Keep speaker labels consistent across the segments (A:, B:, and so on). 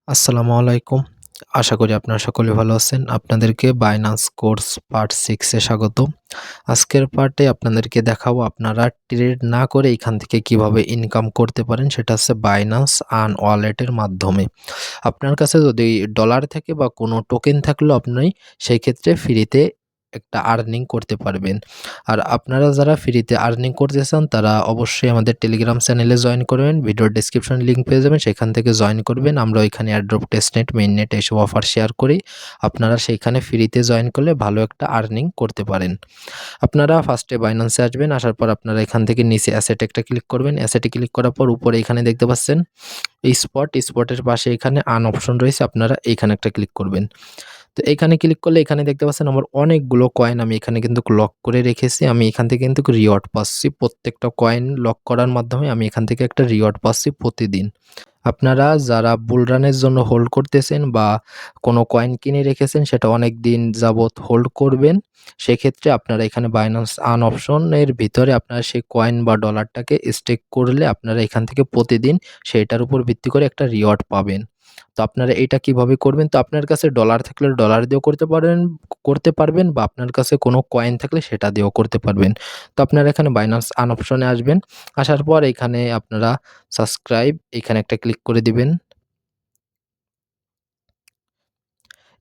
A: আসসালামু আলাইকুম। আশা করি আপনারা সকলে ভালো আছেন। আপনাদেরকে বাইন্যান্স কোর্স পার্ট 6 এ স্বাগতম। আজকের পার্টে আপনাদেরকে দেখাবো আপনারা ট্রেড না করে এখান থেকে কিভাবে ইনকাম করতে পারেন, সেটা হচ্ছে বাইন্যান্স আর্ন ওয়ালেটের মাধ্যমে। আপনার কাছে যদি ডলার থাকে বা কোনো টোকেন থাকলেও আপনি সেই ক্ষেত্রে ফ্রিতে একটা আর্নিং করতে পারবেন। আর আপনারা যারা ফ্রিতে আর্নিং করতে চান তারা অবশ্যই আমাদের টেলিগ্রাম চ্যানেলে জয়েন করবেন। ভিডিওর ডেসক্রিপশনে লিংক পেয়ে যাবেন, সেখান থেকে জয়েন করবেন। আমরা ওইখানে এয়ারড্রপ, টেস্টনেট, মেইননেট এসব অফার শেয়ার করি। আপনারা সেইখানে ফ্রিতে জয়েন করলে ভালো একটা আর্নিং করতে পারেন। আপনারা ফার্স্টে বাইন্যান্সে আসবেন, আসার পর আপনারা এখান থেকে নিচে অ্যাসেট একটা ক্লিক করবেন। অ্যাসেটে ক্লিক করার পর উপরে এখানে দেখতে পাচ্ছেন স্পটের পাশে এখানে আর্ন অপশন রয়েছে, আপনারা এইখানে একটা ক্লিক করবেন। তো এখানে ক্লিক করলে এখানে দেখতে পাচ্ছেন আমার অনেকগুলো কয়েন আমি এখানে কিন্তু লক করে রেখেছি। আমি এখান থেকে কিন্তু রিওয়ার্ড পাচ্ছি। প্রত্যেকটা কয়েন লক করার মাধ্যমে আমি এখান থেকে একটা রিওয়ার্ড পাচ্ছি প্রতিদিন। আপনারা যারা বুল রানের জন্য হোল্ড করতেছেন বা কোনো কয়েন কিনে রেখেছেন সেটা অনেক দিন যাবৎ হোল্ড করবেন, সেক্ষেত্রে আপনারা এখানে বাইন্যান্স আর্ন অপশনের ভিতরে আপনারা সেই কয়েন বা ডলারটাকে স্টেক করলে আপনারা এখান থেকে প্রতিদিন সেইটার উপর ভিত্তি করে একটা রিওয়ার্ড পাবেন। তো আপনারা এটা কিভাবে করবেন? তো আপনার কাছে ডলার থাকলে ডলার দিয়েও করতে পারবেন বা আপনার কাছে কোনো কয়েন থাকলে সেটা দিয়েও করতে পারবেন। তো আপনারা এখানে বাইন্যান্স আর্ন অপশনে আসবেন। আসার পর এখানে আপনারা সাবস্ক্রাইব এখানে একটা ক্লিক করে দিবেন।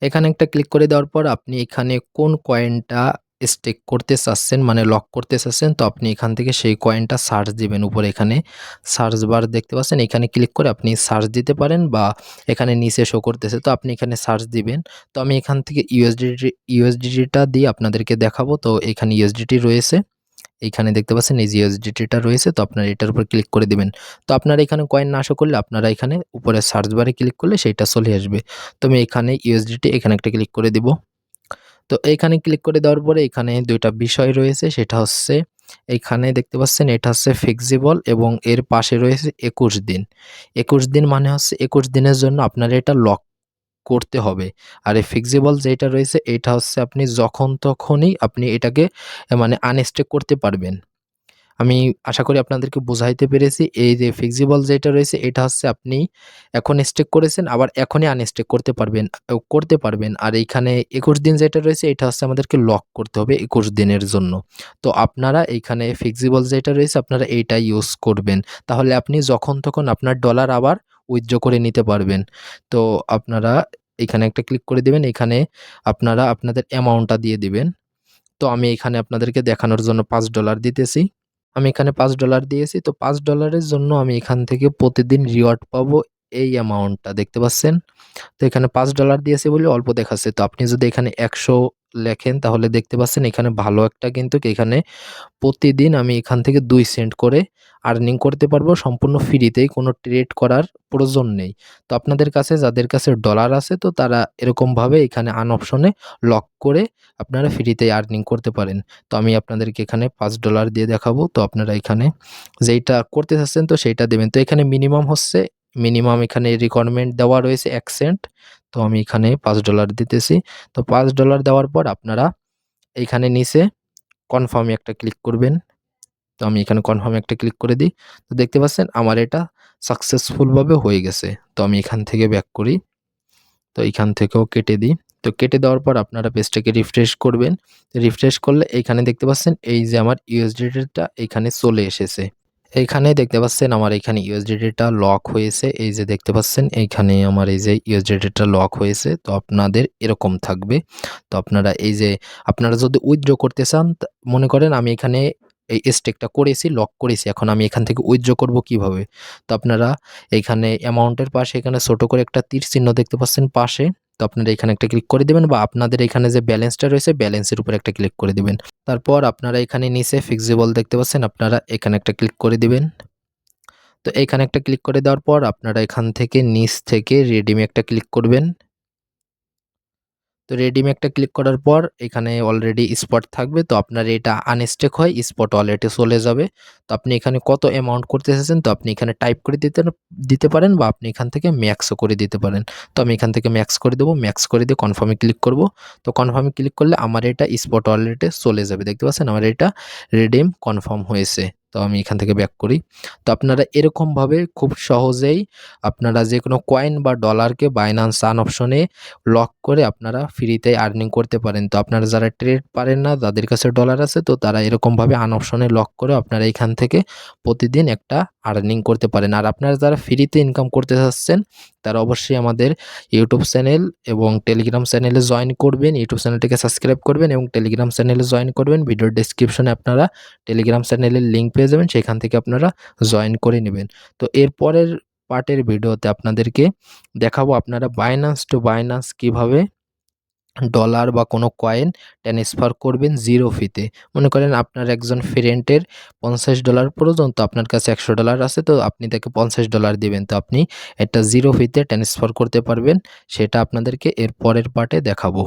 A: এখানে একটা ক্লিক করে দেওয়ার পর আপনি এখানে কোন কয়েনটা স্টেক করতে চাচ্ছেন, মানে লক করতে চাচ্ছেন, তো আপনি এখান থেকে সেই কয়েনটা সার্চ দিবেন। উপরে এখানে সার্চ বার দেখতে পাচ্ছেন, এখানে ক্লিক করে আপনি সার্চ দিতে পারেন বা এখানে নিচে শো করতেছে, তো আপনি এখানে সার্চ দিবেন। তো আমি এখান থেকে ইউএসডিটিটা দিয়ে আপনাদেরকে দেখাবো। তো এখানে ইউএসডিটি রয়েছে, এইখানে দেখতে পাচ্ছেন এই যে ইউএসডিটিটা রয়েছে, তো আপনারা এটার উপর ক্লিক করে দিবেন। তো আপনারা এখানে কয়েন না শো করলে আপনারা এখানে উপরে সার্চ বারে ক্লিক করলে সেইটা চলে আসবে। তো আমি এখানে ইউএসডিটি এখানে একটা ক্লিক করে দিব। তো এইখানে ক্লিক করে দেওয়ার পরে এখানে ২ টা বিষয় রয়েছে, সেটা হচ্ছে এইখানে দেখতে পাচ্ছেন এটা হচ্ছে ফ্লেক্সিবল এবং এর পাশে রয়েছে ২১ দিন। ২১ দিন মানে হচ্ছে ২১ দিনের জন্য আপনারা এটা লক করতে হবে। আর এই ফিক্সিবল যেটা রয়েছে এটা হচ্ছে আপনি যখন তখনই আপনি এটাকে মানে আনস্টেক করতে পারবেন। আমি আশা করি আপনাদেরকে বুঝাইতে পেরেছি। এই যে ফিক্সিবল যেটা রয়েছে এটা হচ্ছে আপনি এখন স্টেক করেছেন আবার এখনই আনস্টেক করতে পারবেন। আর এইখানে ২১ দিন যেটা রয়েছে এটা হচ্ছে আমাদেরকে লক করতে হবে ২১ দিনের জন্য। তো আপনারা এইখানে ফিক্সিবল যেটা রয়েছে আপনারা এইটা ইউজ করবেন। তাহলে আপনি যখন তখন আপনার ডলার আবার উইথড্র করে নিতে পারবেন। তো আপনারা এখানে একটা ক্লিক করে দিবেন। এখানে আপনারা আপনাদের অ্যামাউন্টটা দিয়ে দিবেন। তো আমি এখানে আপনাদেরকে দেখানোর জন্য $৫ দিতেছি। আমি এখানে $৫ দিয়েছি। তো $৫ এর জন্য আমি এখান থেকে প্রতিদিন রিওয়ার্ড পাবো এই অ্যামাউন্টটা দেখতে পাচ্ছেন? তো এখানে $৫ দিয়েছি বলে অল্প দেখাচ্ছে। তো আপনি যদি এখানে ১০০ লেখেন তাহলে দেখতে পাচ্ছেন এখানে ভালো একটা কিন্তু এখানে প্রতিদিন আমি এখান থেকে ২ সেন্ট করে আর্নিং করতে পারবো সম্পূর্ণ ফ্রিতেই, কোনো ট্রেড করার প্রয়োজন নেই। তো আপনাদের কাছে যাদের কাছে ডলার আছে তো তারা এরকমভাবে এখানে আর্ন অপশনে লক করে আপনারা ফ্রিতেই আর্নিং করতে পারেন। তো আমি আপনাদেরকে এখানে $৫ দিয়ে দেখাবো। তো আপনারা এখানে যেইটা করতে চাচ্ছেন তো সেইটা দেবেন। তো এখানে মিনিমাম এখানে রিকোয়ারমেন্ট দেওয়া রয়েছে ১ সেন্ট। তো আমি এখানে $৫ দিতেছি। তো $৫ দেওয়ার পর আপনারা এইখানে নিচে কনফার্ম এ একটা ক্লিক করবেন। তো আমি এখানে কনফার্ম এ একটা ক্লিক করে দিই। তো দেখতে পাচ্ছেন আমার এটা সাকসেসফুল ভাবে হয়ে গেছে। তো আমি এখান থেকে ব্যাক করি। তো এইখান থেকেও কেটে দিই। তো কেটে দেওয়ার পর আপনারা পেজটাকে রিফ্রেশ করবেন। রিফ্রেশ করলে এইখানে দেখতে পাচ্ছেন এই যে আমার ইউএসডিটি এইখানে চলে এসেছে। এইখানে দেখতে পাচ্ছেন আমার এইখানে ইউএসডিটি লক হয়েছে। এই যে দেখতে পাচ্ছেন এইখানে আমার এই যে ইউএসডিটি লক হয়েছে। তো আপনাদের এরকম থাকবে। তো আপনারা এই যে আপনারা যদি উইথড্র করতে চান মনে করেন আমি এখানে এই স্টেকটা করেছি, লক করেছি। এখন আমি এখান থেকে উইথড্র করব কিভাবে? তো আপনারা এইখানে অ্যামাউন্টের পাশে এখানে ছোট করে একটা তীর চিহ্ন দেখতে পাচ্ছেন পাশে। তো আপনারা এখানে একটা ক্লিক করে দিবেন বা আপনাদের এখানে যে ব্যালেন্সটা রয়েছে ব্যালেন্সের উপর একটা ক্লিক করে দিবেন। তারপর আপনারা এখানে নিচে ফিক্সিবল দেখতে পাচ্ছেন, আপনারা এখানে একটা ক্লিক করে দিবেন। তো এখানে একটা ক্লিক করে দেওয়ার পর আপনারা এখান থেকে নিচ থেকে রেডিমে একটা ক্লিক করবেন। তো রেডিমে একটা ক্লিক করার পর এখানে অলরেডি স্পট থাকবে। তো আপনার এটা আনস্টেক হয় স্পট ওয়ালেটে চলে যাবে। তো আপনি এখানে কত অ্যামাউন্ট করতে চাচ্ছেন তো আপনি এখানে টাইপ করে দিতে পারেন বা আপনি এখান থেকে ম্যাক্সও করে দিতে পারেন। তো আমি এখান থেকে ম্যাক্স করে দেবো। ম্যাক্স করে দিয়ে কনফার্মে ক্লিক করব। তো কনফার্মে ক্লিক করলে আমার এটা স্পট ওয়ালেটে চলে যাবে। দেখতে পাচ্ছেন আমার এটা রিডিম কনফার্ম হয়েছে। তো আমি এখান থেকে ব্যাক করি। তো আপনারা এরকমভাবে খুব সহজেই আপনারা যেকোনো কয়েন বা ডলারকে Binance Earn অপশনে লক করে আপনারা ফ্রিতে আর্নিং করতে পারেন। তো আপনারা যারা ট্রেড পারেন না, যাদের কাছে ডলার আছে, তো তারা এরকমভাবে আর্ন অপশনে লক করে আপনারা এখান থেকে প্রতিদিন একটা আর্নিং করতে পারেন। আর আপনারা যারা ফ্রিতে ইনকাম করতে চাচ্ছেন তারা অবশ্যই আমাদের ইউটিউব চ্যানেল এবং টেলিগ্রাম চ্যানেলে জয়েন করবেন। ইউটিউব চ্যানেলটিকে সাবস্ক্রাইব করবেন এবং টেলিগ্রাম চ্যানেলে জয়েন করবেন। ভিডিওর ডেসক্রিপশনে আপনারা টেলিগ্রাম চ্যানেলের লিঙ্ক পেয়ে যাবেন, সেখান থেকে আপনারা জয়েন করে নেবেন। তো এরপরের পার্টের ভিডিওতে আপনাদেরকে দেখাবো আপনারা Binance to Binance কিভাবে ডলার বা কোনো কয়েন ট্রান্সফার করবেন জিরো ফিতে। মনে করেন আপনার একজন ফ্রেন্ডের $50 প্রয়োজন, তো আপনার কাছে $100 আছে, তো আপনি তাকে $50 দিবেন, তো আপনি এটা জিরো ফিতে ট্রান্সফার করতে পারবেন। সেটা আপনাদেরকে এর পরের পার্টে দেখাবো।